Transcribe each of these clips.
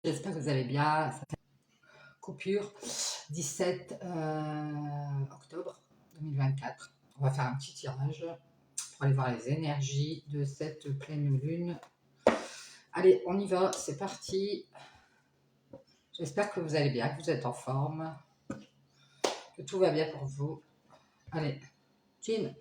J'espère que vous allez bien. Coupure 17 octobre 2024. On va faire un petit tirage pour aller voir les énergies de cette pleine lune. Allez, on y va, c'est parti. J'espère que vous allez bien, que vous êtes en forme, que tout va bien pour vous. Allez, Jean.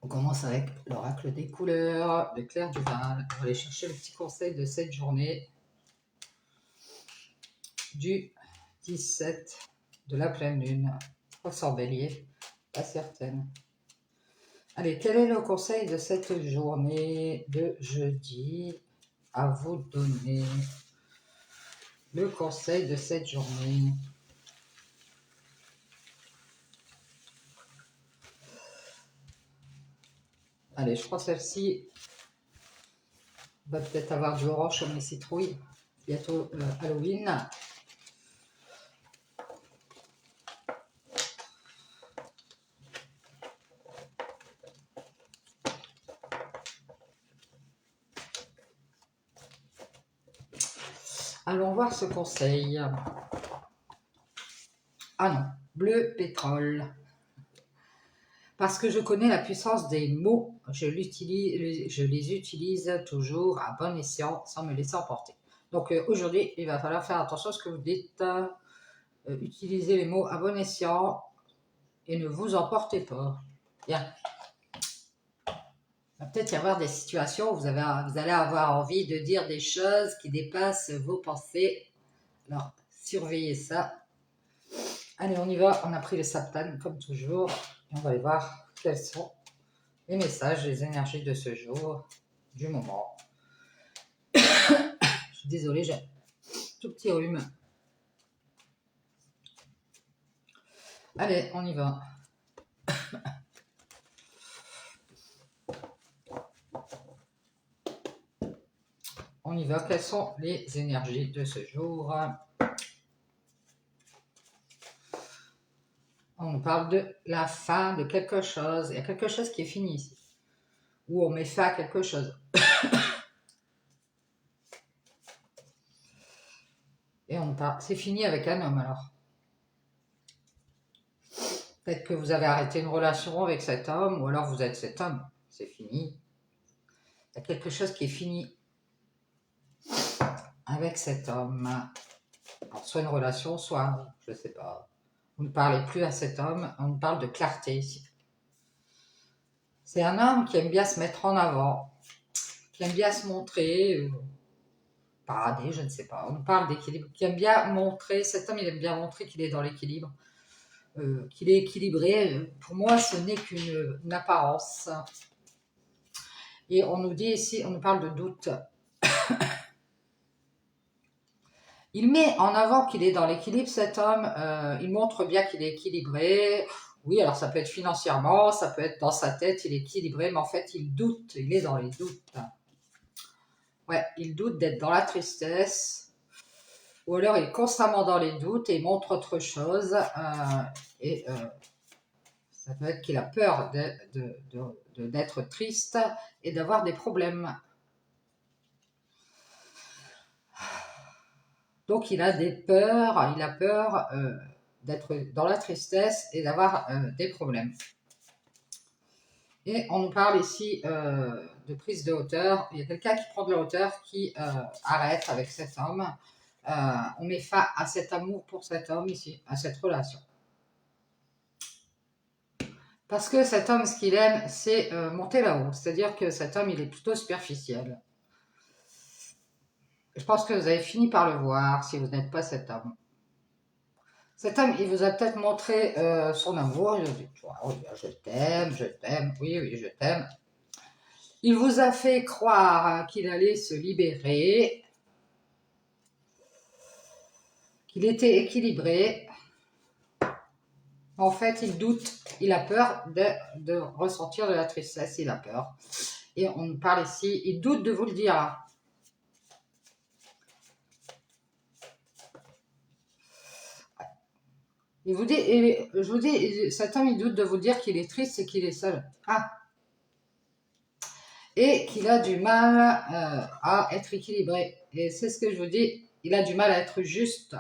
On commence avec l'oracle des couleurs, le clair du Val. On va aller chercher le petit conseil de cette journée du 17 de la pleine lune. Je crois que c'est en bélier, pas certaine. Allez, quel est le conseil de cette journée de jeudi? À vous de donner le conseil de cette journée. Allez, je crois que celle-ci va peut-être avoir du orange sur mes citrouilles. Bientôt Halloween. Allons voir ce conseil. Ah non, bleu pétrole. Parce que je connais la puissance des mots, je les utilise toujours à bon escient sans me laisser emporter. Donc aujourd'hui, il va falloir faire attention à ce que vous dites. Utilisez les mots à bon escient et ne vous emportez pas. Bien. Il va peut-être y avoir des situations où vous allez avoir envie de dire des choses qui dépassent vos pensées. Alors, surveillez ça. Allez, on y va. On a pris les saptanes comme toujours. Et on va aller voir quels sont les messages, les énergies de ce jour, du moment. Je suis désolée, j'ai un tout petit rhume. Allez, on y va. On y va. Quelles sont les énergies de ce jour? On nous parle de la fin de quelque chose. Il y a quelque chose qui est fini ici. Ou on met fin à quelque chose. Et on parle. C'est fini avec un homme alors. Peut-être que vous avez arrêté une relation avec cet homme, ou alors vous êtes cet homme. C'est fini. Il y a quelque chose qui est fini avec cet homme. Alors, soit une relation, soit, je ne sais pas. Vous ne parlez plus à cet homme, on parle de clarté ici. C'est un homme qui aime bien se mettre en avant, qui aime bien se montrer, parader, je ne sais pas. On parle d'équilibre, qui aime bien montrer, cet homme il aime bien montrer qu'il est dans l'équilibre, qu'il est équilibré. Pour moi, ce n'est qu'une apparence. Et on nous dit ici, on nous parle de doute. Il met en avant qu'il est dans l'équilibre, cet homme. Il montre bien qu'il est équilibré. Oui, alors ça peut être financièrement, ça peut être dans sa tête, il est équilibré, mais en fait, il doute. Il est dans les doutes. Ouais, il doute d'être dans la tristesse. Ou alors, il est constamment dans les doutes et il montre autre chose. Ça peut être qu'il a peur d'être triste et d'avoir des problèmes. Donc, il a peur d'être dans la tristesse et d'avoir des problèmes. Et on nous parle ici de prise de hauteur. Il y a quelqu'un qui prend de la hauteur, qui arrête avec cet homme. On met fin à cet amour pour cet homme ici, à cette relation. Parce que cet homme, ce qu'il aime, c'est monter là-haut. C'est-à-dire que cet homme, il est plutôt superficiel. Je pense que vous avez fini par le voir si vous n'êtes pas cet homme. Cet homme, il vous a peut-être montré son amour. Il a dit, oh, je t'aime, oui, je t'aime. Il vous a fait croire qu'il allait se libérer, qu'il était équilibré. En fait, il doute, il a peur de ressentir de la tristesse, il a peur. Et on nous parle ici, il doute de vous le dire. Il vous dit, je vous dis, cet homme, il doute de vous dire qu'il est triste et qu'il est seul. Ah, et qu'il a du mal à être équilibré. Et c'est ce que je vous dis, il a du mal à être juste.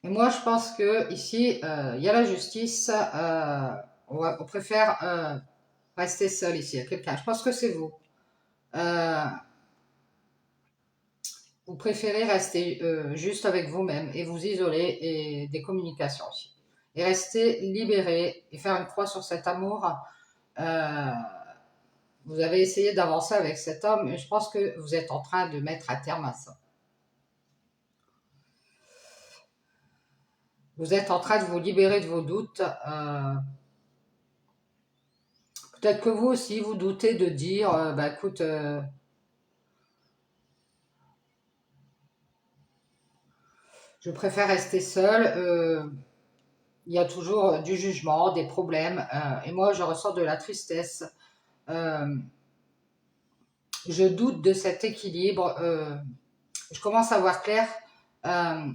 Et moi, je pense que ici, il y a la justice. On préfère rester seul ici, à quelqu'un. Je pense que c'est vous. Euh, vous préférez rester juste avec vous-même et vous isoler et des communications aussi. Et rester libéré et faire une croix sur cet amour. Euh, vous avez essayé d'avancer avec cet homme et je pense que vous êtes en train de mettre à terme à ça. Vous êtes en train de vous libérer de vos doutes. Peut-être que vous aussi, vous doutez de dire, bah écoute, je préfère rester seul. Il y a toujours du jugement, des problèmes, et moi je ressens de la tristesse. Euh, je doute de cet équilibre. Je commence à voir clair. Euh,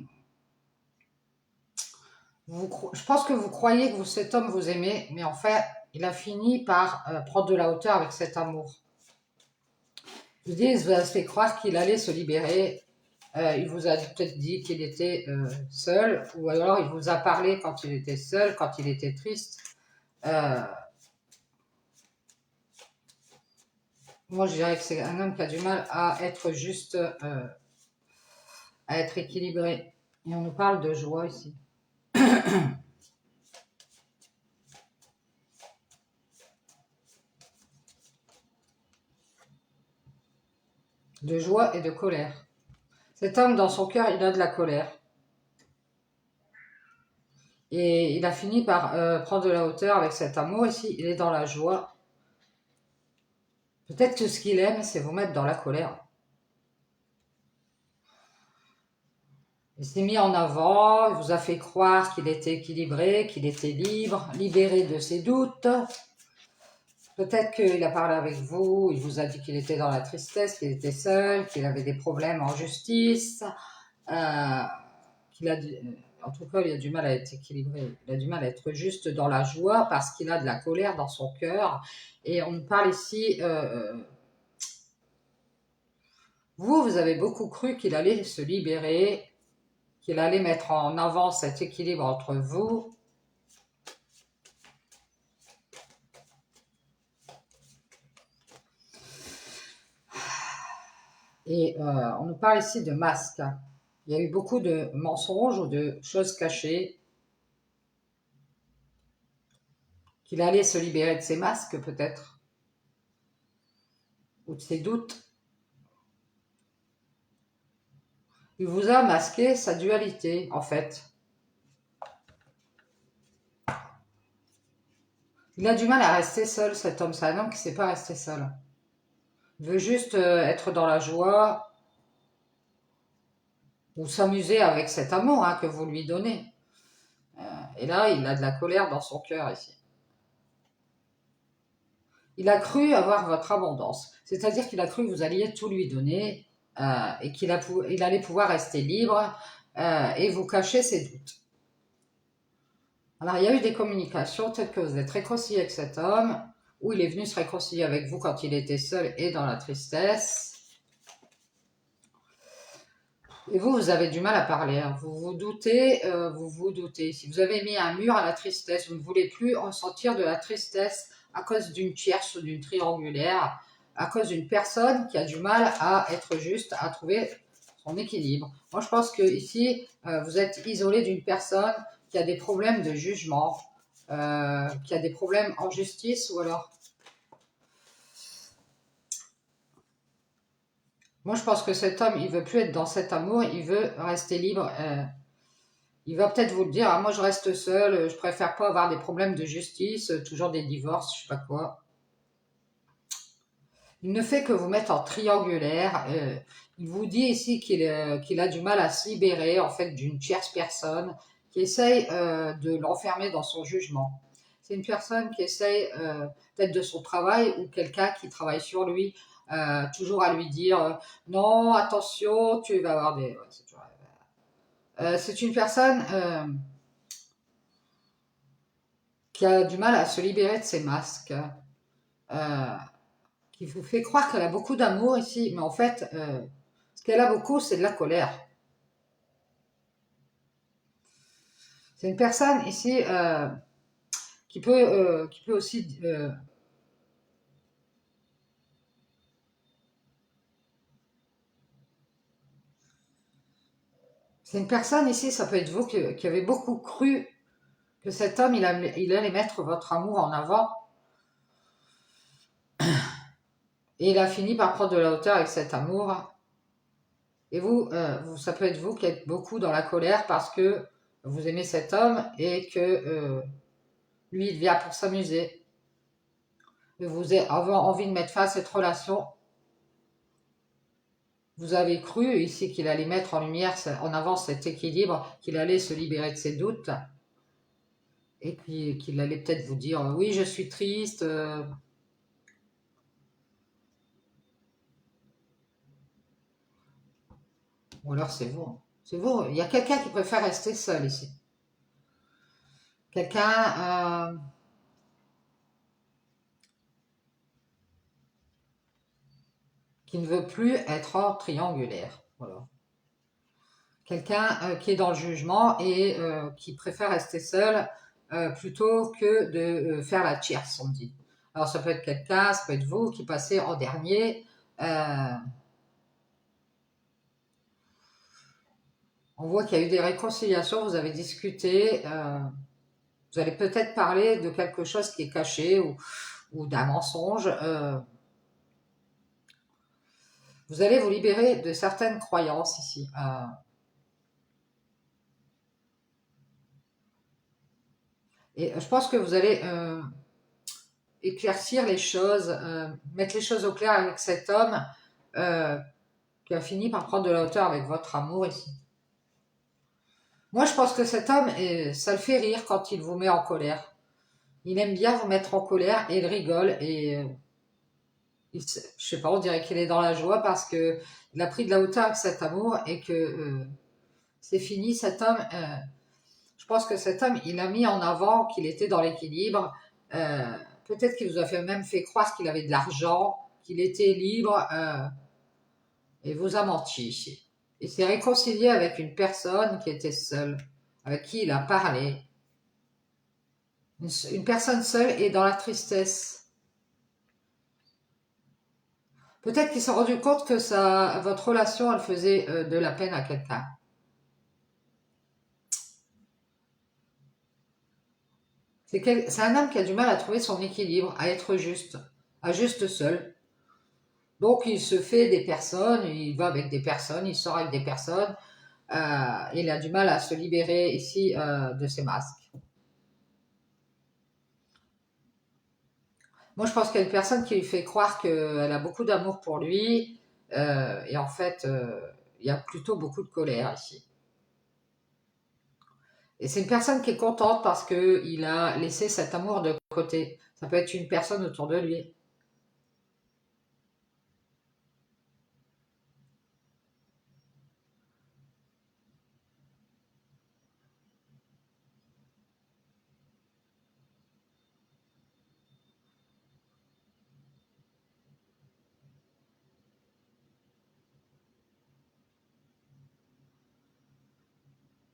je pense que vous croyez que cet homme vous aimez, mais en fait, il a fini par prendre de la hauteur avec cet amour. Je vous dis, il vous a fait croire qu'il allait se libérer. Il vous a peut-être dit qu'il était seul, ou alors il vous a parlé quand il était seul, quand il était triste. Euh, Moi, je dirais que c'est un homme qui a du mal à être juste, à être équilibré. Et on nous parle de joie ici. De joie et de colère. Cet homme, dans son cœur, il a de la colère. Et il a fini par prendre de la hauteur avec cet amour ici. Il est dans la joie. Peut-être que ce qu'il aime, c'est vous mettre dans la colère. Il s'est mis en avant, il vous a fait croire qu'il était équilibré, qu'il était libre, libéré de ses doutes. Peut-être qu'il a parlé avec vous, il vous a dit qu'il était dans la tristesse, qu'il était seul, qu'il avait des problèmes en justice, qu'il a, en tout cas, il a du mal à être équilibré, il a du mal à être juste dans la joie parce qu'il a de la colère dans son cœur. Et on parle ici, vous avez beaucoup cru qu'il allait se libérer, qu'il allait mettre en avant cet équilibre entre vous. Et on nous parle ici de masques. Il y a eu beaucoup de mensonges ou de choses cachées. Qu'il allait se libérer de ses masques peut-être. Ou de ses doutes. Il vous a masqué sa dualité en fait. Il a du mal à rester seul cet homme. C'est un homme qui ne sait pas rester seul. Il veut juste être dans la joie ou s'amuser avec cet amour que vous lui donnez. Et là, il a de la colère dans son cœur ici. Il a cru avoir votre abondance. C'est-à-dire qu'il a cru que vous alliez tout lui donner et qu'il allait pouvoir rester libre et vous cacher ses doutes. Alors, il y a eu des communications, peut-être que vous êtes réconcilié avec cet homme, ou il est venu se réconcilier avec vous quand il était seul et dans la tristesse. Et vous avez du mal à parler, vous vous doutez, Si vous avez mis un mur à la tristesse, vous ne voulez plus ressentir de la tristesse à cause d'une tierce ou d'une triangulaire, à cause d'une personne qui a du mal à être juste, à trouver son équilibre. Moi, je pense que ici, vous êtes isolé d'une personne qui a des problèmes de jugement, qui a des problèmes en justice, ou alors... Moi, je pense que cet homme, il veut plus être dans cet amour, il veut rester libre. Il va peut-être vous le dire, moi je reste seul, je préfère pas avoir des problèmes de justice, toujours des divorces, je sais pas quoi. Il ne fait que vous mettre en triangulaire. Il vous dit ici qu'il a du mal à se libérer en fait d'une tierce personne qui essaye de l'enfermer dans son jugement. C'est une personne qui essaye peut-être de son travail ou quelqu'un qui travaille sur lui, toujours à lui dire non, attention, tu vas avoir des... Ouais, C'est une personne qui a du mal à se libérer de ses masques, qui vous fait croire qu'elle a beaucoup d'amour ici, mais en fait, ce qu'elle a beaucoup, c'est de la colère. C'est une personne ici qui peut aussi... c'est une personne ici, ça peut être vous, qui avez beaucoup cru que cet homme, il allait mettre votre amour en avant, et il a fini par prendre de la hauteur avec cet amour. Et ça peut être vous qui êtes beaucoup dans la colère parce que vous aimez cet homme et que lui, il vient pour s'amuser. Et vous avez envie de mettre fin à cette relation. Vous avez cru ici qu'il allait mettre en lumière, en avant cet équilibre, qu'il allait se libérer de ses doutes et qu'il allait peut-être vous dire oui, je suis triste. Ou alors c'est vous. C'est vous. Il y a quelqu'un qui préfère rester seul ici. Quelqu'un qui ne veut plus être en triangulaire. Voilà. Quelqu'un qui est dans le jugement et qui préfère rester seul plutôt que de faire la tierce, on dit. Alors ça peut être quelqu'un, ça peut être vous qui passez en dernier. Euh, on voit qu'il y a eu des réconciliations, vous avez discuté, vous allez peut-être parler de quelque chose qui est caché ou d'un mensonge. Vous allez vous libérer de certaines croyances ici. Et je pense que vous allez éclaircir les choses, mettre les choses au clair avec cet homme euh, qui a fini par prendre de la hauteur avec votre amour ici. Moi, je pense que cet homme, ça le fait rire quand il vous met en colère. Il aime bien vous mettre en colère et il rigole et je sais pas, on dirait qu'il est dans la joie parce que il a pris de la hauteur avec cet amour et que c'est fini. Cet homme, je pense que cet homme, il a mis en avant qu'il était dans l'équilibre. Euh, Peut-être qu'il vous a même fait croire qu'il avait de l'argent, qu'il était libre et vous a menti. Il s'est réconcilié avec une personne qui était seule, avec qui il a parlé. Une personne seule et dans la tristesse. Peut-être qu'il s'est rendu compte que votre relation, elle faisait de la peine à quelqu'un. C'est un homme qui a du mal à trouver son équilibre, à être juste, à juste seul. Donc il se fait des personnes, il va avec des personnes, il sort avec des personnes. Il a du mal à se libérer ici de ses masques. Moi, je pense qu'il y a une personne qui lui fait croire qu'elle a beaucoup d'amour pour lui, et en fait, il y a plutôt beaucoup de colère ici. Et c'est une personne qui est contente parce qu'il a laissé cet amour de côté. Ça peut être une personne autour de lui.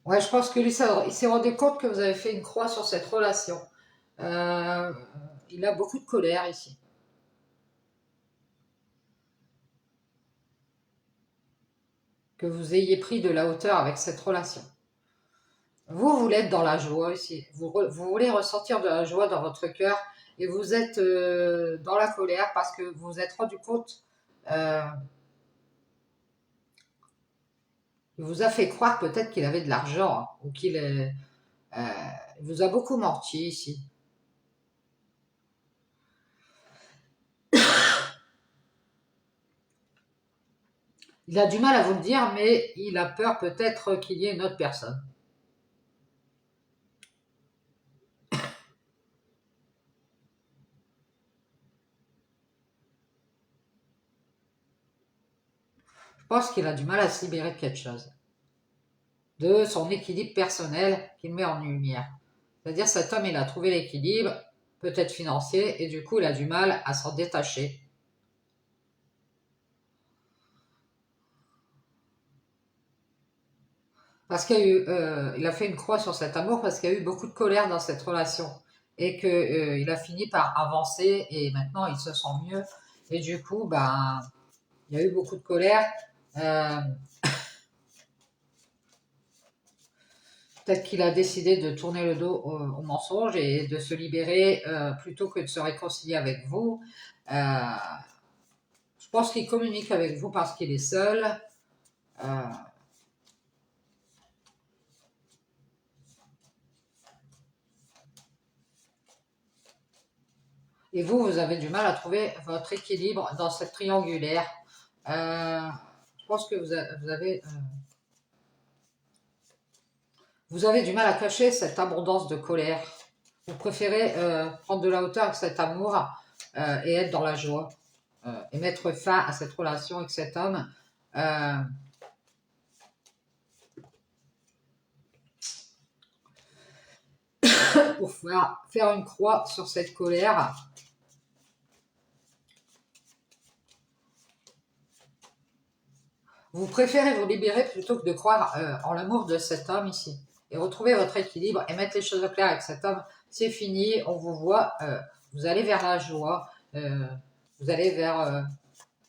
Ouais, je pense que lui, il s'est rendu compte que vous avez fait une croix sur cette relation. Euh, il a beaucoup de colère ici. Que vous ayez pris de la hauteur avec cette relation. Vous voulez être dans la joie ici. Vous voulez ressentir de la joie dans votre cœur et vous êtes dans la colère parce que vous vous êtes rendu compte euh, il vous a fait croire peut-être qu'il avait de l'argent ou il vous a beaucoup menti ici. Il a du mal à vous le dire, mais il a peur peut-être qu'il y ait une autre personne. Je pense qu'il a du mal à se libérer de quelque chose. de son équilibre personnel qu'il met en lumière. C'est-à-dire cet homme, il a trouvé l'équilibre, peut-être financier, et du coup, il a du mal à s'en détacher. Parce qu'il y a eu, il a fait une croix sur cet amour parce qu'il y a eu beaucoup de colère dans cette relation et que il a fini par avancer et maintenant il se sent mieux. Et du coup, ben, il y a eu beaucoup de colère. Euh, Peut-être qu'il a décidé de tourner le dos au mensonge et de se libérer plutôt que de se réconcilier avec vous. Euh, je pense qu'il communique avec vous parce qu'il est seul. Euh, et vous, vous avez du mal à trouver votre équilibre dans cette triangulaire. Je pense que vous avez du mal à cacher cette abondance de colère. Vous préférez prendre de la hauteur avec cet amour et être dans la joie et mettre fin à cette relation avec cet homme. Euh, pour faire une croix sur cette colère. Vous préférez vous libérer plutôt que de croire en l'amour de cet homme ici. Et retrouver votre équilibre et mettre les choses au clair avec cet homme. C'est fini, on vous voit, vous allez vers la joie, vous allez vers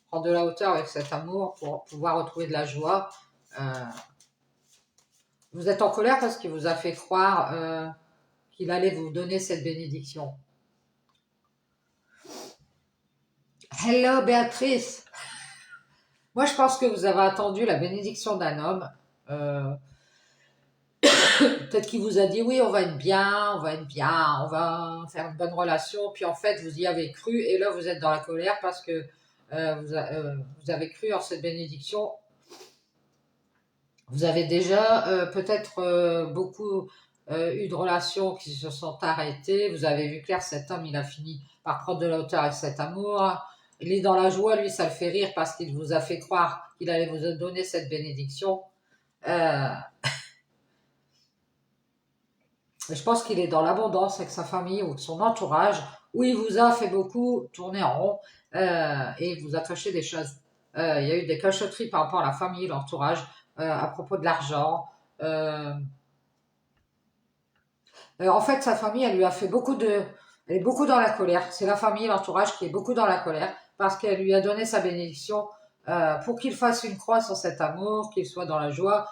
prendre de la hauteur avec cet amour pour pouvoir retrouver de la joie. Euh, vous êtes en colère parce qu'il vous a fait croire qu'il allait vous donner cette bénédiction. Hello Béatrice. Moi je pense que vous avez attendu la bénédiction d'un homme. Euh, Peut-être qu'il vous a dit oui, on va être bien, on va être bien, on va faire une bonne relation. Puis en fait, vous y avez cru et là, vous êtes dans la colère parce que vous avez cru en cette bénédiction. Vous avez déjà peut-être beaucoup eu de relations qui se sont arrêtées. Vous avez vu clair, cet homme, il a fini par prendre de la hauteur avec cet amour. Il est dans la joie, lui, ça le fait rire parce qu'il vous a fait croire qu'il allait vous donner cette bénédiction. Euh, je pense qu'il est dans l'abondance avec sa famille ou son entourage, où il vous a fait beaucoup tourner en rond et il vous a caché des choses. Il y a eu des cachotteries par rapport à la famille, l'entourage, à propos de l'argent. Euh, en fait, sa famille, elle lui a fait beaucoup de... Elle est beaucoup dans la colère. C'est la famille, l'entourage qui est beaucoup dans la colère parce qu'elle lui a donné sa bénédiction pour qu'il fasse une croix sur cet amour, qu'il soit dans la joie,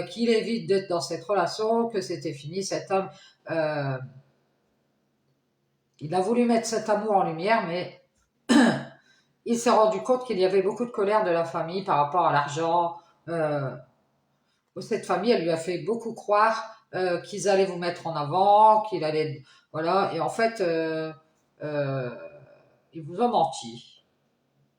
qu'il évite d'être dans cette relation, que c'était fini. Cet homme, euh, il a voulu mettre cet amour en lumière, mais il s'est rendu compte qu'il y avait beaucoup de colère de la famille par rapport à l'argent. Euh, Cette famille, elle lui a fait beaucoup croire qu'ils allaient vous mettre en avant, qu'il allait... Voilà, et en fait, euh, ils vous ont menti.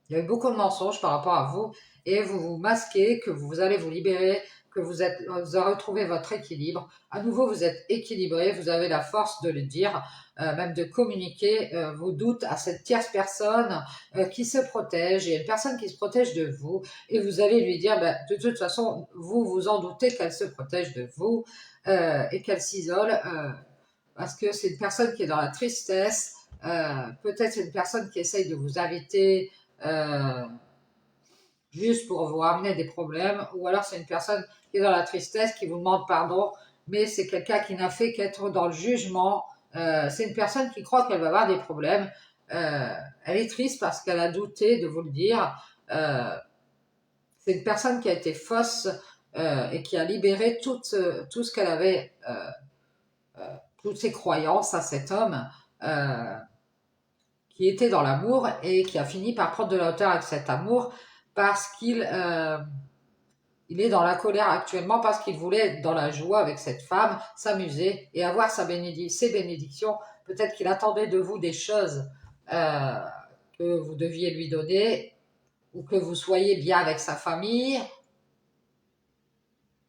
Il y a eu beaucoup de mensonges par rapport à vous et vous vous masquez, que vous allez vous libérer, que vous avez retrouvé votre équilibre. À nouveau, vous êtes équilibré, vous avez la force de le dire, même de communiquer vos doutes à cette tierce personne qui se protège. Il y a une personne qui se protège de vous et vous allez lui dire, ben, de toute façon, vous vous en doutez qu'elle se protège de vous et qu'elle s'isole parce que c'est une personne qui est dans la tristesse. Peut-être c'est une personne qui essaye de vous inviter euh, juste pour vous ramener des problèmes, ou alors c'est une personne qui est dans la tristesse, qui vous demande pardon, mais c'est quelqu'un qui n'a fait qu'être dans le jugement. C'est une personne qui croit qu'elle va avoir des problèmes. Elle est triste parce qu'elle a douté de vous le dire. Euh, c'est une personne qui a été fausse et qui a libéré tout ce qu'elle avait, toutes ses croyances à cet homme. Euh, qui était dans l'amour et qui a fini par prendre de la hauteur avec cet amour parce qu'il il est dans la colère actuellement parce qu'il voulait être dans la joie avec cette femme, s'amuser et avoir ses bénédictions. Peut-être qu'il attendait de vous des choses euh, que vous deviez lui donner ou que vous soyez bien avec sa famille.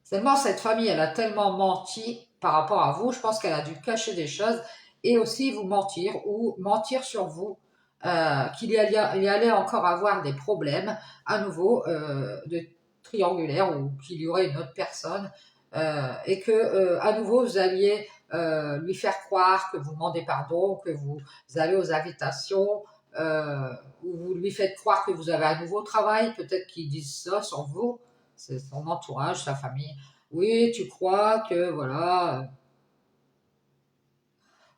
Seulement, cette famille, elle a tellement menti par rapport à vous. Je pense qu'elle a dû cacher des choses et aussi vous mentir ou mentir sur vous. Il y allait encore avoir des problèmes à nouveau de triangulaire ou qu'il y aurait une autre personne. et que à nouveau vous alliez lui faire croire que vous demandez pardon, que vous allez aux invitations, ou vous lui faites croire que vous avez un nouveau travail, peut-être qu'ils disent ça sur vous, c'est son entourage, sa famille. Oui, tu crois que voilà.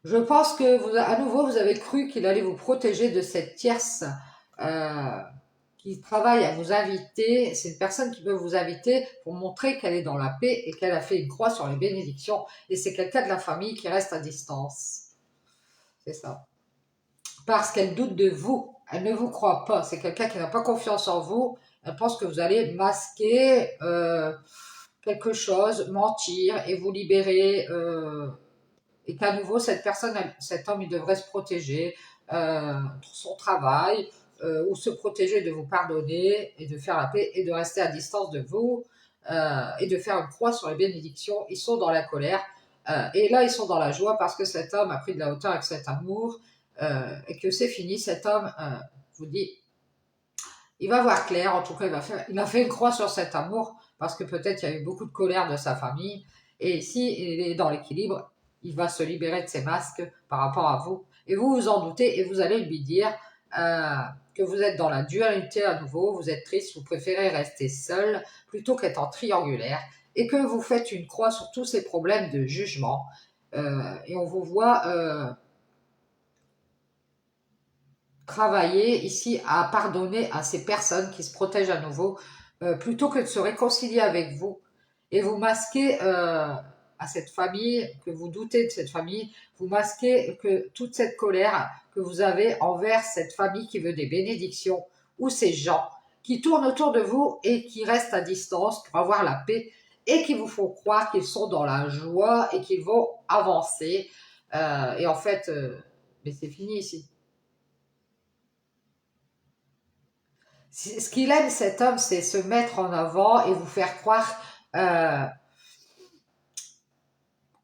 Je pense que vous, à nouveau, vous avez cru qu'il allait vous protéger de cette tierce euh, qui travaille à vous inviter. C'est une personne qui peut vous inviter pour montrer qu'elle est dans la paix et qu'elle a fait une croix sur les bénédictions. Et c'est quelqu'un de la famille qui reste à distance. C'est ça. Parce qu'elle doute de vous. Elle ne vous croit pas. C'est quelqu'un qui n'a pas confiance en vous. Elle pense que vous allez masquer quelque chose, mentir et vous libérer. Et qu'à nouveau, cette personne, cet homme, il devrait se protéger pour son travail, ou se protéger de vous pardonner et de faire la paix et de rester à distance de vous, et de faire une croix sur les bénédictions. Ils sont dans la colère, et là, ils sont dans la joie parce que cet homme a pris de la hauteur avec cet amour, et que c'est fini. Cet homme, je vous dis, il va voir clair. En tout cas, il a fait une croix sur cet amour parce que peut-être il y a eu beaucoup de colère de sa famille. Et ici, il est dans l'équilibre. Il va se libérer de ses masques par rapport à vous. Et vous vous en doutez et vous allez lui dire que vous êtes dans la dualité à nouveau. Vous êtes triste, vous préférez rester seul plutôt qu'être en triangulaire. Et que vous faites une croix sur tous ces problèmes de jugement. Et on vous voit travailler ici à pardonner à ces personnes qui se protègent à nouveau, plutôt que de se réconcilier avec vous et vous masquer à cette famille, que vous doutez de cette famille, vous masquez que toute cette colère que vous avez envers cette famille qui veut des bénédictions ou ces gens qui tournent autour de vous et qui restent à distance pour avoir la paix et qui vous font croire qu'ils sont dans la joie et qu'ils vont avancer. Et en fait, mais c'est fini ici. Ce qu'il aime, cet homme, c'est se mettre en avant et vous faire croire euh,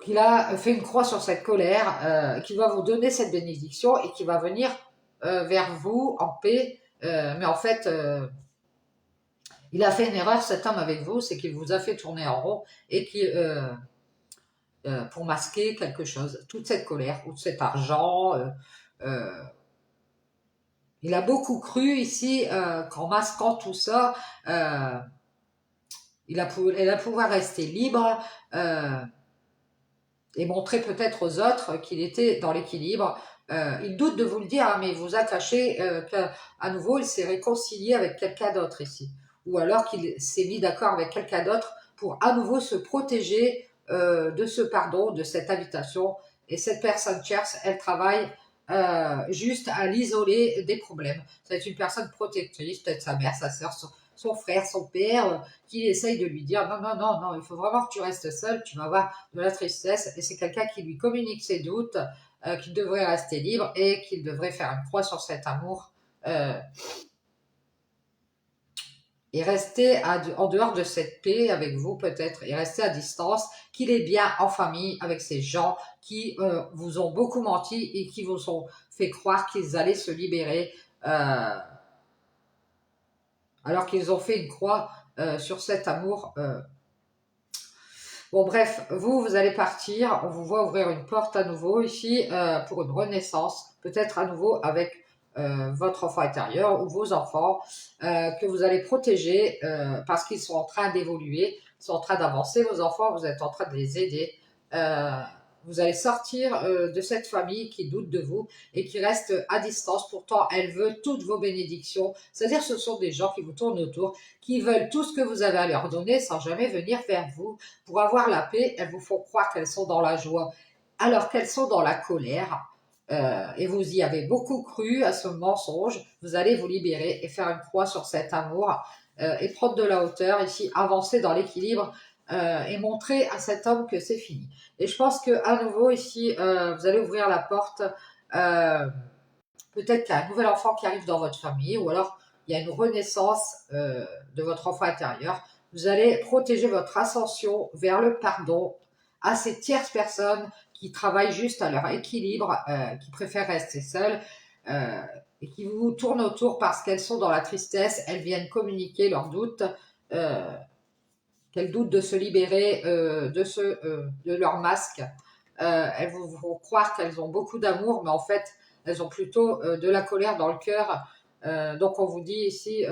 qu'il a fait une croix sur cette colère, qu'il va vous donner cette bénédiction et qu'il va venir vers vous en paix. Mais en fait, il a fait une erreur, cet homme avec vous, c'est qu'il vous a fait tourner en rond et pour masquer quelque chose, toute cette colère ou cet argent. Euh, il a beaucoup cru ici qu'en masquant tout ça, elle a pouvoir rester libre et montrer peut-être aux autres qu'il était dans l'équilibre. Il doute de vous le dire, hein, mais il vous a caché qu'à nouveau, il s'est réconcilié avec quelqu'un d'autre ici. Ou alors qu'il s'est mis d'accord avec quelqu'un d'autre pour à nouveau se protéger de ce pardon, de cette invitation. Et cette personne tierce, elle travaille juste à l'isoler des problèmes. Ça va être une personne protectrice, peut-être sa mère, sa soeur, son frère, son père, qui essaye de lui dire non, non, non, non, il faut vraiment que tu restes seul, tu vas avoir de la tristesse. Et c'est quelqu'un qui lui communique ses doutes, qu'il devrait rester libre et qu'il devrait faire une croix sur cet amour euh, et rester en dehors de cette paix avec vous peut-être et rester à distance, qu'il est bien en famille avec ces gens qui vous ont beaucoup menti et qui vous ont fait croire qu'ils allaient se libérer alors qu'ils ont fait une croix sur cet amour. Bon, bref, vous allez partir, on vous voit ouvrir une porte à nouveau ici pour une renaissance, peut-être à nouveau avec votre enfant intérieur ou vos enfants que vous allez protéger parce qu'ils sont en train d'évoluer, ils sont en train d'avancer, vos enfants, vous êtes en train de les aider. Euh, vous allez sortir de cette famille qui doute de vous et qui reste à distance. Pourtant, elle veut toutes vos bénédictions. C'est-à-dire ce sont des gens qui vous tournent autour, qui veulent tout ce que vous avez à leur donner sans jamais venir vers vous. Pour avoir la paix, elles vous font croire qu'elles sont dans la joie alors qu'elles sont dans la colère. Et vous y avez beaucoup cru à ce mensonge. Vous allez vous libérer et faire une croix sur cet amour et prendre de la hauteur ici, avancer dans l'équilibre et montrer à cet homme que c'est fini. Et je pense que à nouveau ici, vous allez ouvrir la porte. Euh, Peut-être qu'il y a un nouvel enfant qui arrive dans votre famille, ou alors il y a une renaissance de votre enfant intérieur. Vous allez protéger votre ascension vers le pardon à ces tierces personnes qui travaillent juste à leur équilibre, qui préfèrent rester seules euh, et qui vous tournent autour parce qu'elles sont dans la tristesse, elles viennent communiquer leurs doutes. Euh, qu'elles doutent de se libérer de leur masque. Elles vous font croire qu'elles ont beaucoup d'amour, mais en fait, elles ont plutôt de la colère dans le cœur. Donc, on vous dit ici,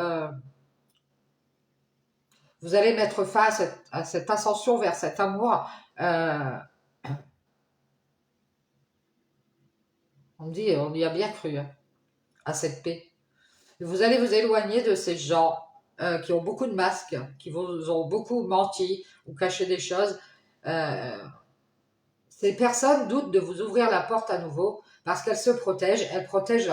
vous allez mettre fin à cette ascension vers cet amour. On y a bien cru, hein, à cette paix. Et vous allez vous éloigner de ces gens qui ont beaucoup de masques, qui vous ont beaucoup menti ou caché des choses. Ces personnes doutent de vous ouvrir la porte à nouveau parce qu'elles se protègent. Elles protègent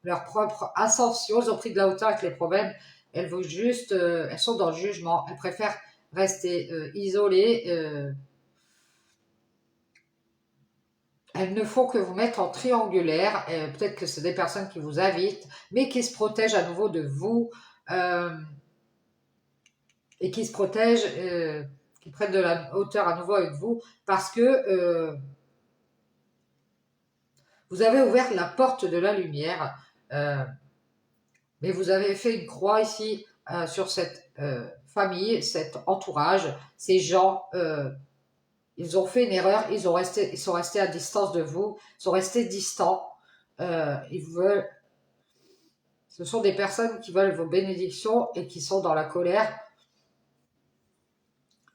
leur propre ascension. Elles ont pris de la hauteur avec les problèmes. Elles veulent juste, elles sont dans le jugement. Elles préfèrent rester isolées. Elles ne font que vous mettre en triangulaire. Peut-être que c'est des personnes qui vous invitent, mais qui se protègent à nouveau de vous et qui se protègent, qui prennent de la hauteur à nouveau avec vous parce que vous avez ouvert la porte de la lumière, mais vous avez fait une croix ici sur cette famille, cet entourage, ces gens. Ils ont fait une erreur, ils sont restés à distance de vous, ils sont restés distants. Ce sont des personnes qui veulent vos bénédictions et qui sont dans la colère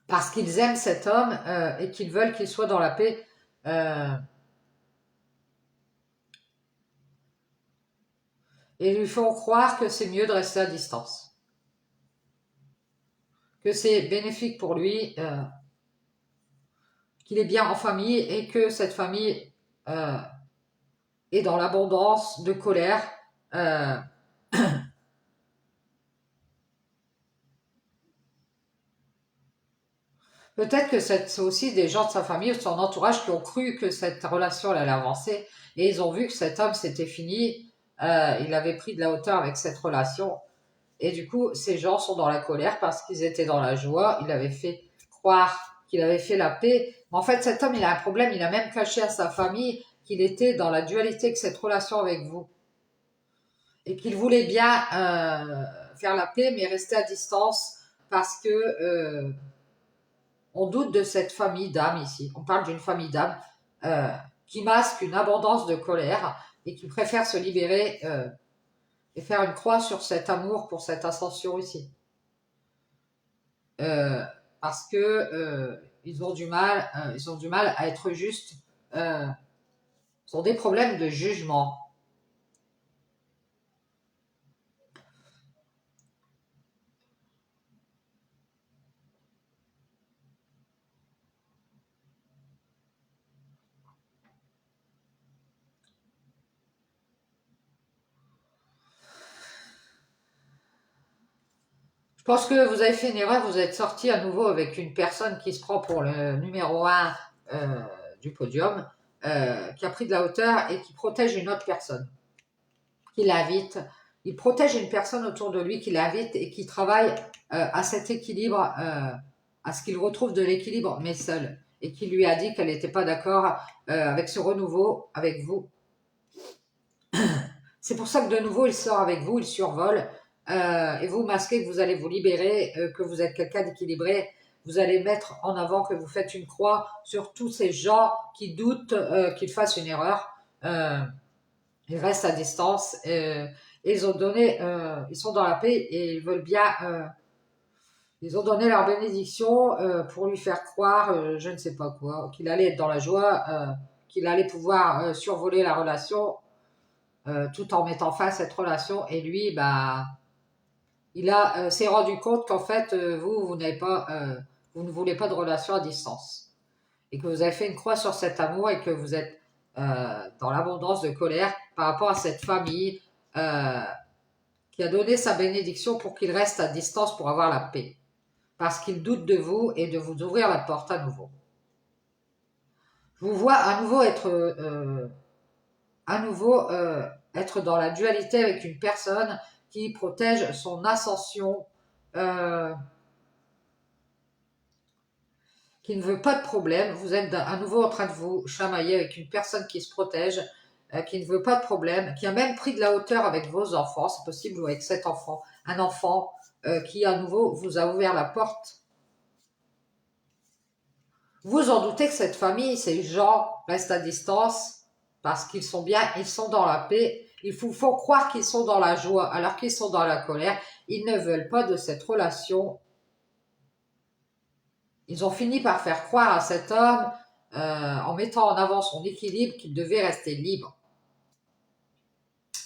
parce qu'ils aiment cet homme et qu'ils veulent qu'il soit dans la paix. Et lui font croire que c'est mieux de rester à distance, que c'est bénéfique pour lui, qu'il est bien en famille et que cette famille est dans l'abondance de colère. Peut-être que c'est aussi des gens de sa famille ou de son entourage qui ont cru que cette relation allait avancer et ils ont vu que cet homme c'était fini, il avait pris de la hauteur avec cette relation et du coup ces gens sont dans la colère parce qu'ils étaient dans la joie, il avait fait croire qu'il avait fait la paix, mais en fait cet homme il a un problème, il a même caché à sa famille qu'il était dans la dualité avec cette relation avec vous et qu'il voulait bien faire la paix mais rester à distance parce que on doute de cette famille d'âmes ici. On parle d'une famille d'âmes qui masque une abondance de colère et qui préfère se libérer et faire une croix sur cet amour pour cette ascension ici. Parce que ils ont du mal à être justes. Ils ont des problèmes de jugement. Je pense que vous avez fait une erreur, vous êtes sorti à nouveau avec une personne qui se prend pour le numéro 1 du podium, qui a pris de la hauteur et qui protège une autre personne, qui l'invite. Il protège une personne autour de lui qui l'invite et qui travaille à cet équilibre, à ce qu'il retrouve de l'équilibre, mais seul. Et qui lui a dit qu'elle n'était pas d'accord avec ce renouveau avec vous. C'est pour ça que de nouveau, il sort avec vous, il survole. Et vous masquez que vous allez vous libérer, que vous êtes quelqu'un d'équilibré. Vous allez mettre en avant que vous faites une croix sur tous ces gens qui doutent qu'ils fassent une erreur. Ils restent à distance. Ils ont donné, ils sont dans la paix et ils veulent bien. Ils ont donné leur bénédiction pour lui faire croire, je ne sais pas quoi, qu'il allait être dans la joie, qu'il allait pouvoir survoler la relation tout en mettant fin à cette relation. Et lui, bah, s'est rendu compte qu'en fait, vous ne voulez pas de relation à distance et que vous avez fait une croix sur cet amour et que vous êtes dans l'abondance de colère par rapport à cette famille qui a donné sa bénédiction pour qu'il reste à distance pour avoir la paix. Parce qu'il doute de vous et de vous ouvrir la porte à nouveau. Je vous vois à nouveau être dans la dualité avec une personne qui protège son ascension, qui ne veut pas de problème. Vous êtes à nouveau en train de vous chamailler avec une personne qui se protège, qui ne veut pas de problème, qui a même pris de la hauteur avec vos enfants, c'est possible, ou avec cet enfant, un enfant qui à nouveau vous a ouvert la porte Vous en doutez que cette famille, ces gens restent à distance parce qu'ils sont bien, ils sont dans la paix. Il faut croire qu'ils sont dans la joie alors qu'ils sont dans la colère. Ils ne veulent pas de cette relation. Ils ont fini par faire croire à cet homme, en mettant en avant son équilibre, qu'il devait rester libre.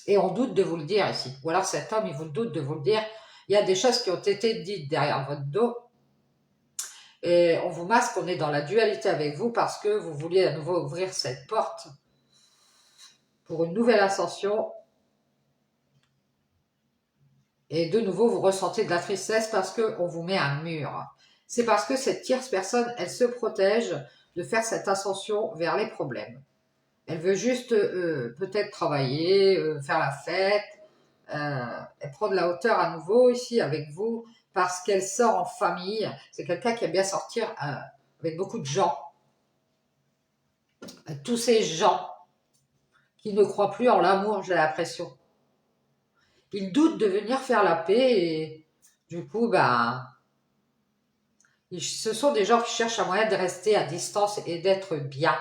Et on doute de vous le dire ici. Ou alors cet homme, il vous doute de vous le dire. Il y a des choses qui ont été dites derrière votre dos. Et on vous masque, on est dans la dualité avec vous parce que vous vouliez à nouveau ouvrir cette porte pour une nouvelle ascension. Et de nouveau, vous ressentez de la tristesse parce qu'on vous met un mur. C'est parce que cette tierce personne, elle se protège de faire cette ascension vers les problèmes. Elle veut juste peut-être travailler, faire la fête, elle prend de la hauteur à nouveau ici avec vous parce qu'elle sort en famille. C'est quelqu'un qui aime bien sortir avec beaucoup de gens. Tous ces gens qui ne croient plus en l'amour, j'ai l'impression. Ils doutent de venir faire la paix et du coup, ben, ce sont des gens qui cherchent un moyen de rester à distance et d'être bien.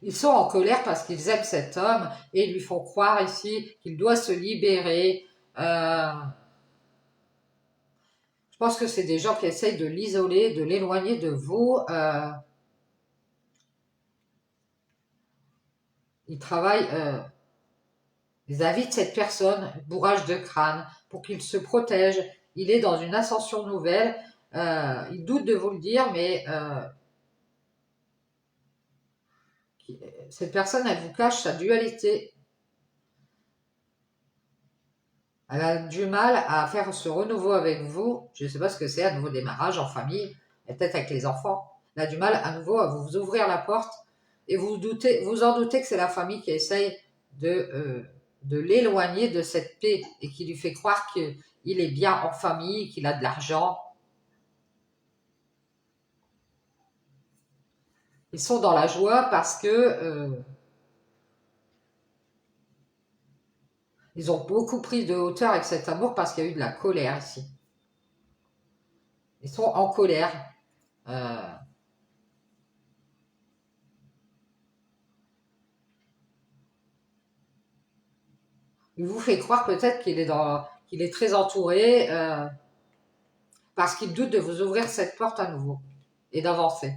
Ils sont en colère parce qu'ils aiment cet homme et ils lui font croire ici qu'il doit se libérer. Je pense que c'est des gens qui essayent de l'isoler, de l'éloigner de vous. Ils travaillent, ils invitent cette personne, bourrage de crâne, pour qu'il se protège. Il est dans une ascension nouvelle. Il doute de vous le dire, mais cette personne, elle vous cache sa dualité. Elle a du mal à faire ce renouveau avec vous. Je ne sais pas ce que c'est, un nouveau démarrage en famille, et peut-être avec les enfants. Elle a du mal à nouveau à vous ouvrir la porte et vous en doutez que c'est la famille qui essaye de l'éloigner de cette paix et qui lui fait croire qu'il est bien en famille, qu'il a de l'argent. Ils sont dans la joie parce que ils ont beaucoup pris de hauteur avec cet amour parce qu'il y a eu de la colère ici. Ils sont en colère. Euh, il vous fait croire peut-être qu'il est très entouré parce qu'il doute de vous ouvrir cette porte à nouveau et d'avancer.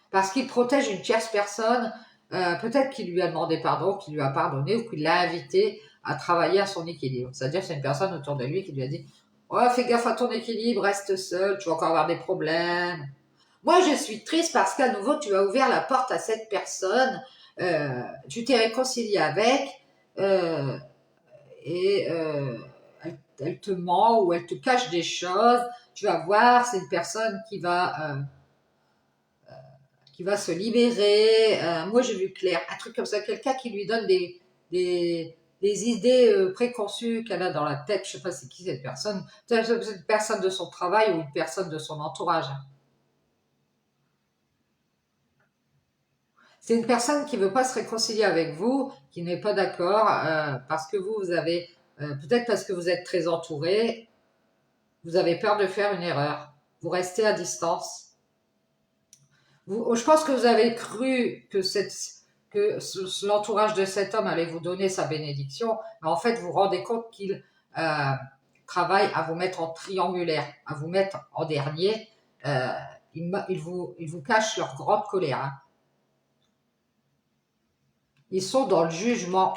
Parce qu'il protège une tierce personne, peut-être qu'il lui a demandé pardon, qu'il lui a pardonné ou qu'il l'a invité à travailler à son équilibre. C'est-à-dire que c'est une personne autour de lui qui lui a dit « Oh, fais gaffe à ton équilibre, reste seul, tu vas encore avoir des problèmes. » Moi, je suis triste parce qu'à nouveau, tu as ouvert la porte à cette personne, tu t'es réconcilié avec, euh, et elle te ment ou elle te cache des choses. Tu vas voir, c'est une personne qui va se libérer. Moi, j'ai vu clair, un truc comme ça, quelqu'un qui lui donne des idées préconçues qu'elle a dans la tête. Je sais pas c'est qui cette personne. C'est une personne de son travail ou une personne de son entourage. C'est une personne qui veut pas se réconcilier avec vous, qui n'est pas d'accord parce que vous avez, peut-être parce que vous êtes très entouré, vous avez peur de faire une erreur. Vous restez à distance. Je pense que vous avez cru que l'entourage de cet homme allait vous donner sa bénédiction, mais en fait, vous vous rendez compte qu'il travaille à vous mettre en triangulaire, à vous mettre en dernier. Euh, ils vous cachent leur grande colère. Hein. Ils sont dans le jugement.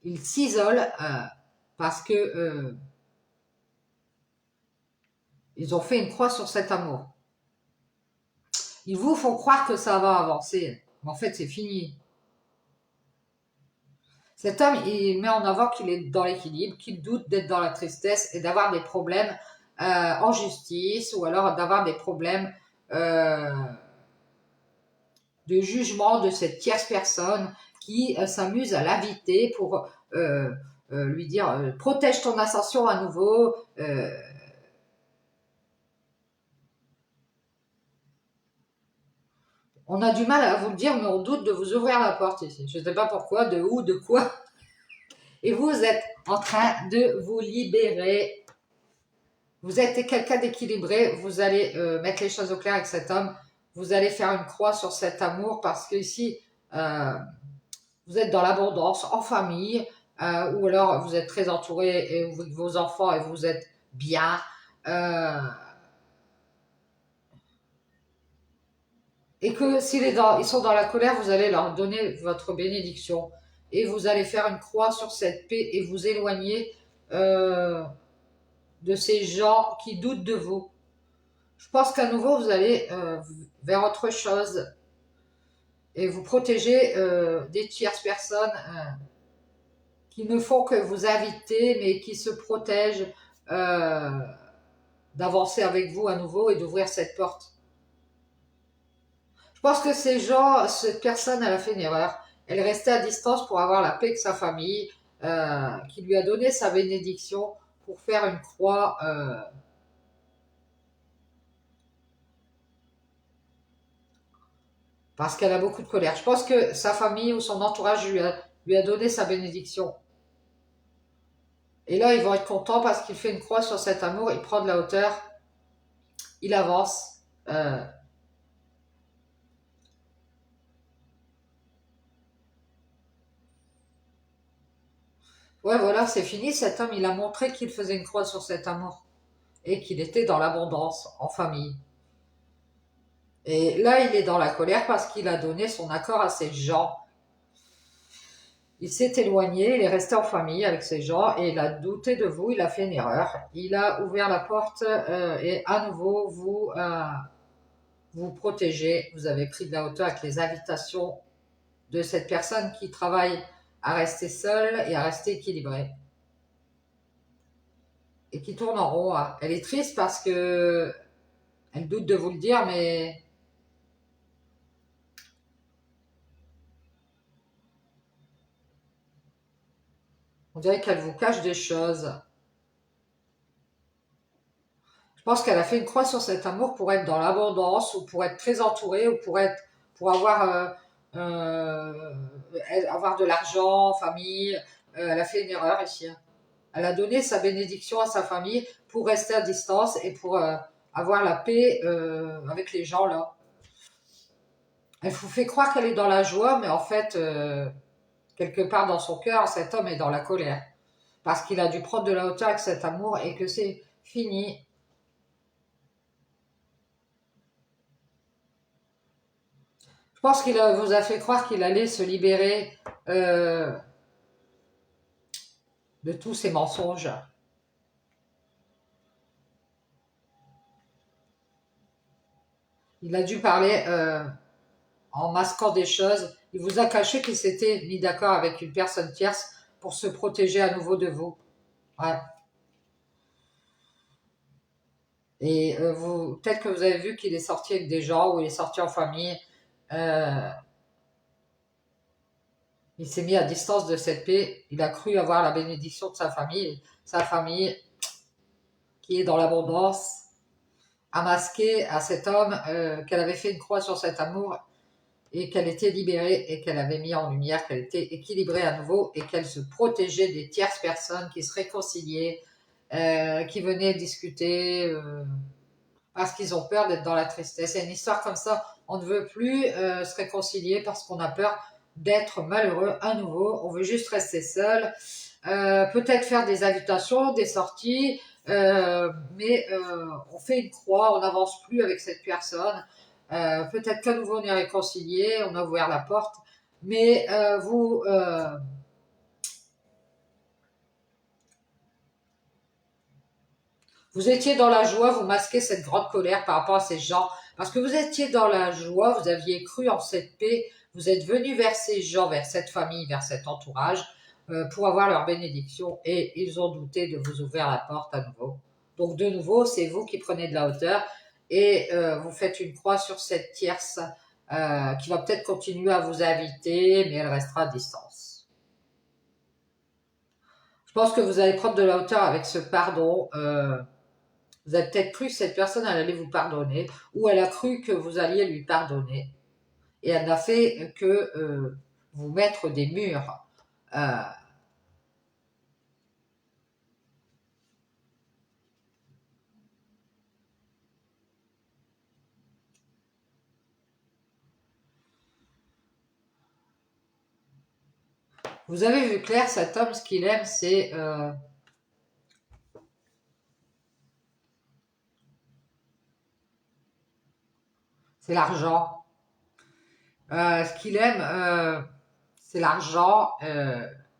Ils s'isolent parce que ils ont fait une croix sur cet amour. Ils vous font croire que ça va avancer, mais en fait, c'est fini. Cet homme, il met en avant qu'il est dans l'équilibre, qu'il doute d'être dans la tristesse et d'avoir des problèmes en justice ou alors d'avoir des problèmes de jugement de cette tierce personne qui s'amuse à l'inviter pour lui dire protège ton ascension à nouveau. On a du mal à vous le dire, mais on doute de vous ouvrir la porte ici. Je ne sais pas pourquoi, de où, de quoi. Et vous êtes en train de vous libérer. Vous êtes quelqu'un d'équilibré, vous allez mettre les choses au clair avec cet homme, vous allez faire une croix sur cet amour parce que ici, vous êtes dans l'abondance, en famille, ou alors vous êtes très entouré et vos enfants et vous êtes bien. Et que ils sont dans la colère, vous allez leur donner votre bénédiction. Et vous allez faire une croix sur cette paix et vous éloigner de ces gens qui doutent de vous. Je pense qu'à nouveau, vous allez vers autre chose et vous protéger des tierces personnes qui ne font que vous inviter, mais qui se protègent d'avancer avec vous à nouveau et d'ouvrir cette porte. Je pense que ces gens, cette personne, elle a fait une erreur. Elle est restée à distance pour avoir la paix avec sa famille, qui lui a donné sa bénédiction pour faire une croix. Parce qu'elle a beaucoup de colère. Je pense que sa famille ou son entourage lui a donné sa bénédiction. Et là, ils vont être contents parce qu'il fait une croix sur cet amour, il prend de la hauteur, il avance. Ouais, voilà, c'est fini. Cet homme, il a montré qu'il faisait une croix sur cet amour et qu'il était dans l'abondance, en famille. Et là, il est dans la colère parce qu'il a donné son accord à ces gens. Il s'est éloigné, il est resté en famille avec ces gens et il a douté de vous, il a fait une erreur. Il a ouvert la porte et à nouveau, vous protégez. Vous avez pris de la hauteur avec les invitations de cette personne qui travaille à rester seule et à rester équilibrée. Et qui tourne en rond. Elle est triste parce que elle doute de vous le dire, mais on dirait qu'elle vous cache des choses. Je pense qu'elle a fait une croix sur cet amour pour être dans l'abondance ou pour être très entourée ou pour avoir de l'argent, famille. Elle a fait une erreur ici. Elle a donné sa bénédiction à sa famille pour rester à distance et pour avoir la paix avec les gens là. Elle vous fait croire qu'elle est dans la joie, mais en fait, quelque part dans son cœur, cet homme est dans la colère. Parce qu'il a dû prendre de la hauteur avec cet amour et que c'est fini. Je pense qu'il vous a fait croire qu'il allait se libérer de tous ces mensonges. Il a dû parler en masquant des choses. Il vous a caché qu'il s'était mis d'accord avec une personne tierce pour se protéger à nouveau de vous. Ouais. Et peut-être que vous avez vu qu'il est sorti avec des gens ou il est sorti en famille. Euh, il s'est mis à distance de cette paix. Il a cru avoir la bénédiction de sa famille qui est dans l'abondance, a masqué à cet homme qu'elle avait fait une croix sur cet amour et qu'elle était libérée et qu'elle avait mis en lumière qu'elle était équilibrée à nouveau et qu'elle se protégeait des tierces personnes qui se réconciliaient, qui venaient discuter parce qu'ils ont peur d'être dans la tristesse. C'est une histoire comme ça. On ne veut plus se réconcilier parce qu'on a peur d'être malheureux à nouveau. On veut juste rester seul. Peut-être faire des invitations, des sorties, mais on fait une croix, on n'avance plus avec cette personne. Peut-être qu'à nouveau on est réconcilié, on a ouvert la porte, mais vous étiez dans la joie, vous masquez cette grande colère par rapport à ces gens, parce que vous étiez dans la joie, vous aviez cru en cette paix, vous êtes venu vers ces gens, vers cette famille, vers cet entourage, pour avoir leur bénédiction, et ils ont douté de vous ouvrir la porte à nouveau. Donc de nouveau, c'est vous qui prenez de la hauteur, et vous faites une croix sur cette tierce qui va peut-être continuer à vous inviter, mais elle restera à distance. Je pense que vous allez prendre de la hauteur avec ce pardon. Vous avez peut-être cru que cette personne elle allait vous pardonner, ou elle a cru que vous alliez lui pardonner. Et elle n'a fait que vous mettre des murs. Euh, Vous avez vu clair, cet homme, ce qu'il aime, c'est l'argent. Ce qu'il aime, c'est l'argent.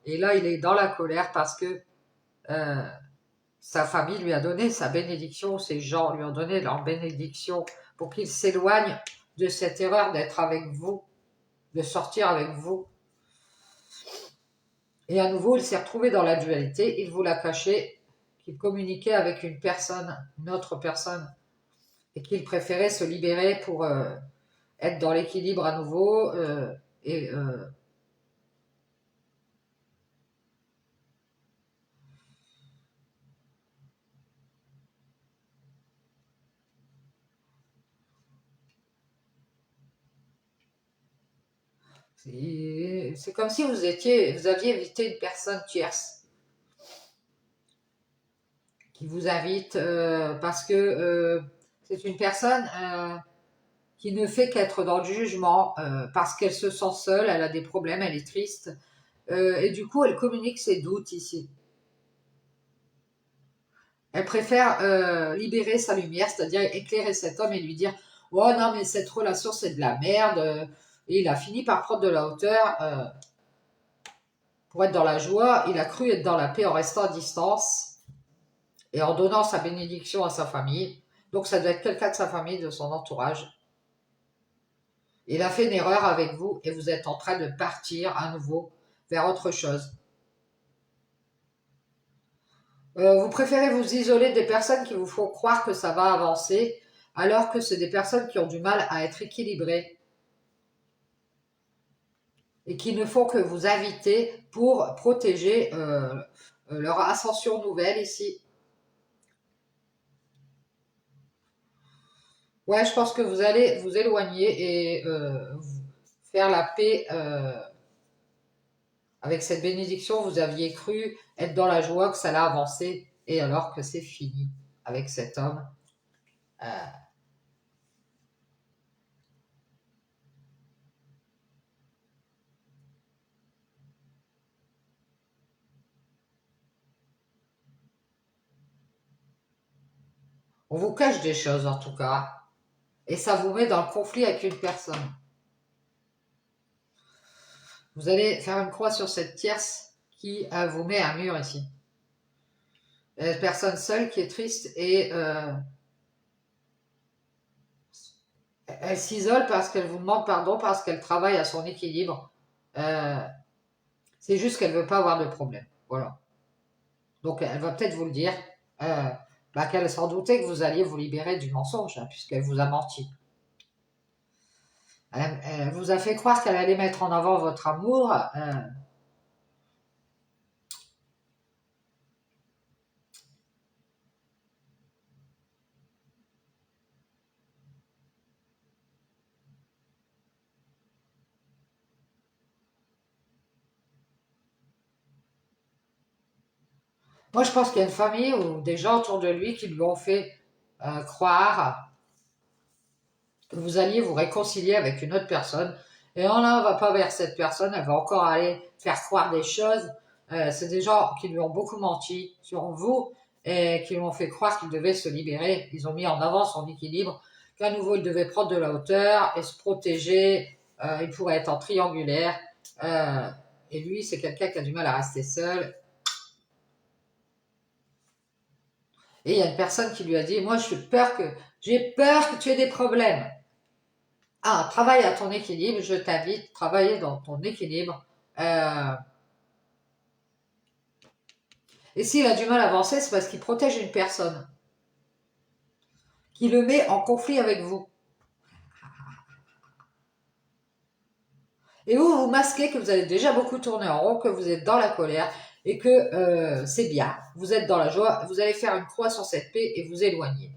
Et là, il est dans la colère parce que euh, sa famille lui a donné sa bénédiction, ses gens lui ont donné leur bénédiction pour qu'il s'éloigne de cette erreur d'être avec vous, de sortir avec vous. Et à nouveau, il s'est retrouvé dans la dualité, il vous l'a caché, qu'il communiquait avec une autre personne, et qu'il préférait se libérer pour être dans l'équilibre à nouveau. Et c'est comme si vous aviez invité une personne tierce qui vous invite parce que c'est une personne qui ne fait qu'être dans le jugement parce qu'elle se sent seule, elle a des problèmes, elle est triste et du coup elle communique ses doutes ici. Elle préfère libérer sa lumière, c'est-à-dire éclairer cet homme et lui dire oh non mais cette relation c'est de la merde et il a fini par prendre de la hauteur pour être dans la joie, il a cru être dans la paix en restant à distance et en donnant sa bénédiction à sa famille. Donc ça doit être quelqu'un de sa famille, de son entourage. Il a fait une erreur avec vous et vous êtes en train de partir à nouveau vers autre chose. Vous préférez vous isoler des personnes qui vous font croire que ça va avancer, alors que c'est des personnes qui ont du mal à être équilibrées et qui ne font que vous inviter pour protéger leur ascension nouvelle ici. Ouais, je pense que vous allez vous éloigner et faire la paix avec cette bénédiction. Vous aviez cru être dans la joie, que ça allait avancer, et alors que c'est fini avec cet homme. Euh, on vous cache des choses en tout cas, et ça vous met dans le conflit avec une personne. Vous allez faire une croix sur cette tierce qui vous met un mur ici. Une personne seule qui est triste et elle s'isole parce qu'elle vous demande pardon, parce qu'elle travaille à son équilibre. Euh, c'est juste qu'elle ne veut pas avoir de problème. Voilà. Donc elle va peut-être vous le dire, qu'elle s'en doutait que vous alliez vous libérer du mensonge, hein, puisqu'elle vous a menti. Elle vous a fait croire qu'elle allait mettre en avant votre amour. Moi, je pense qu'il y a une famille ou des gens autour de lui qui lui ont fait croire que vous alliez vous réconcilier avec une autre personne. Et on ne va pas vers cette personne, elle va encore aller faire croire des choses. C'est des gens qui lui ont beaucoup menti sur vous et qui lui ont fait croire qu'il devait se libérer. Ils ont mis en avant son équilibre, qu'à nouveau il devait prendre de la hauteur et se protéger. Il pourrait être en triangulaire. Et lui, c'est quelqu'un qui a du mal à rester seul. Et il y a une personne qui lui a dit, moi j'ai peur que tu aies des problèmes. Ah, travaille à ton équilibre, je t'invite à travailler dans ton équilibre. Euh, et s'il a du mal à avancer, c'est parce qu'il protège une personne, qui le met en conflit avec vous. Et vous masquez que vous avez déjà beaucoup tourné en rond, que vous êtes dans la colère et que c'est bien. Vous êtes dans la joie, vous allez faire une croix sur cette paix et vous éloigner.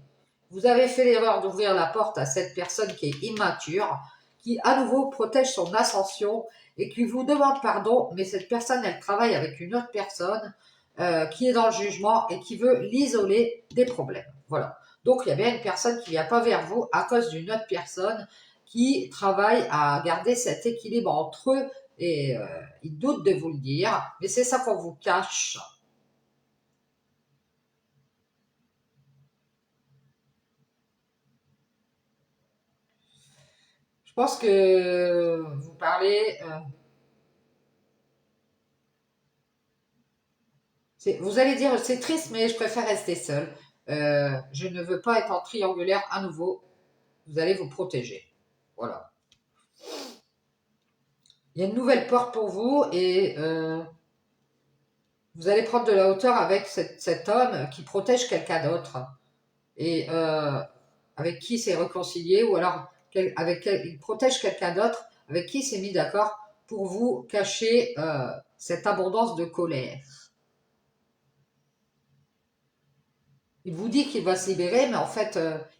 Vous avez fait l'erreur d'ouvrir la porte à cette personne qui est immature, qui à nouveau protège son ascension et qui vous demande pardon, mais cette personne, elle travaille avec une autre personne qui est dans le jugement et qui veut l'isoler des problèmes. Voilà. Donc il y a bien une personne qui ne vient pas vers vous à cause d'une autre personne qui travaille à garder cet équilibre entre eux et il doute de vous le dire, mais c'est ça qu'on vous cache. Je pense que vous parlez... vous allez dire, c'est triste, mais je préfère rester seule. Je ne veux pas être en triangulaire à nouveau. Vous allez vous protéger. Voilà. Il y a une nouvelle porte pour vous et vous allez prendre de la hauteur avec cet homme qui protège quelqu'un d'autre et avec qui s'est réconcilié ou alors il protège quelqu'un d'autre avec qui il s'est mis d'accord pour vous cacher cette abondance de colère. Il vous dit qu'il va se libérer, mais en fait,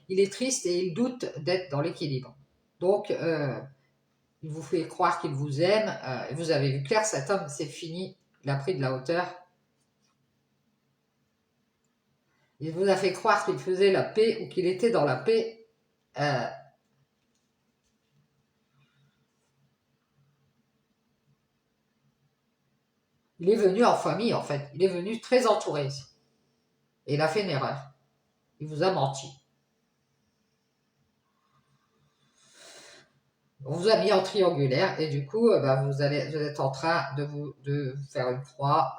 il est triste et il doute d'être dans l'équilibre. Donc, il vous fait croire qu'il vous aime. Et vous avez vu clair, cet homme, c'est fini. Il a pris de la hauteur. Il vous a fait croire qu'il faisait la paix ou qu'il était dans la paix. Il est venu en famille, en fait. Il est venu très entouré. Et il a fait une erreur. Il vous a menti. On vous a mis en triangulaire et du coup, vous êtes en train de faire une croix.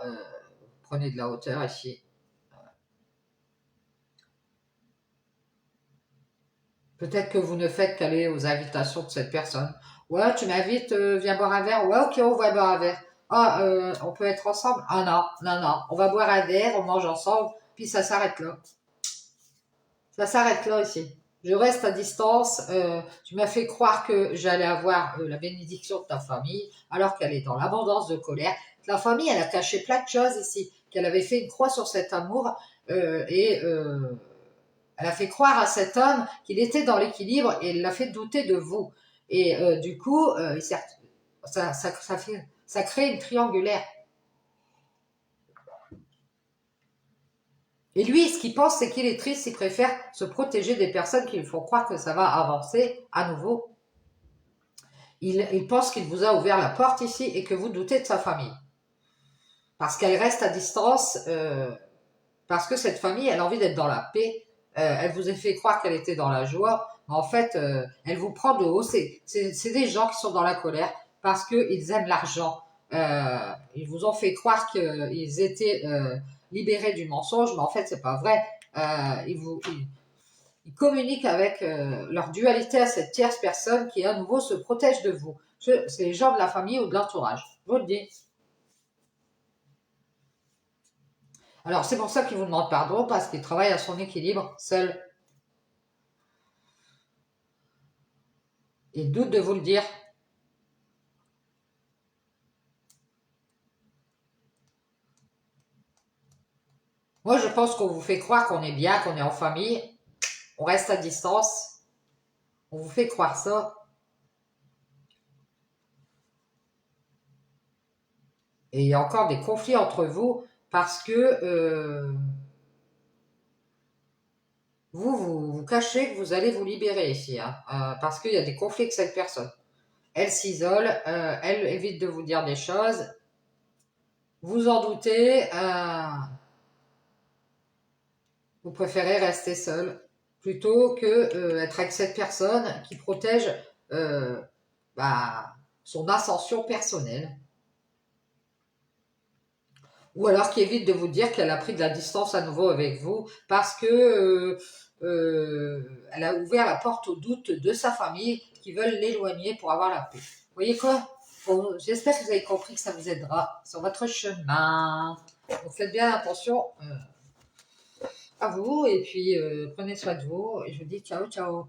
Prenez de la hauteur ici. Peut-être que vous ne faites qu'aller aux invitations de cette personne. Ouais, tu m'invites, viens boire un verre. Ouais, ok, on va boire un verre. Ah, on peut être ensemble? Ah non, non, non. On va boire un verre, on mange ensemble, puis ça s'arrête là. Ça s'arrête là ici. Je reste à distance. Tu m'as fait croire que j'allais avoir la bénédiction de ta famille, alors qu'elle est dans l'abondance de colère. La famille, elle a caché plein de choses ici, qu'elle avait fait une croix sur cet amour et elle a fait croire à cet homme qu'il était dans l'équilibre et elle l'a fait douter de vous. Et du coup, ça crée une triangulaire. Et lui, ce qu'il pense, c'est qu'il est triste, il préfère se protéger des personnes qui lui font croire que ça va avancer à nouveau. Il pense qu'il vous a ouvert la porte ici et que vous doutez de sa famille. Parce qu'elle reste à distance, parce que cette famille, elle a envie d'être dans la paix. Elle vous a fait croire qu'elle était dans la joie, mais en fait, elle vous prend de haut. C'est des gens qui sont dans la colère parce qu'ils aiment l'argent. Ils vous ont fait croire qu'ils étaient libérés du mensonge, mais en fait, c'est pas vrai. Ils communiquent avec leur dualité à cette tierce personne qui, à nouveau, se protège de vous. C'est les gens de la famille ou de l'entourage. Je vous le dis. Alors, c'est pour ça qu'il vous demande pardon, parce qu'il travaille à son équilibre seul. Il doute de vous le dire. Moi, je pense qu'on vous fait croire qu'on est bien, qu'on est en famille. On reste à distance. On vous fait croire ça. Et il y a encore des conflits entre vous parce que vous cachez que vous allez vous libérer ici. Hein, parce qu'il y a des conflits avec cette personne. Elle s'isole, elle évite de vous dire des choses. Vous en doutez. Vous préférez rester seul plutôt que être avec cette personne qui protège euh, bah, son ascension personnelle. Ou alors qui évite de vous dire qu'elle a pris de la distance à nouveau avec vous parce que elle a ouvert la porte au doute de sa famille qui veulent l'éloigner pour avoir la paix. Vous voyez quoi? Bon, j'espère que vous avez compris que ça vous aidera sur votre chemin. Donc faites bien attention à vous et puis prenez soin de vous et je vous dis ciao ciao.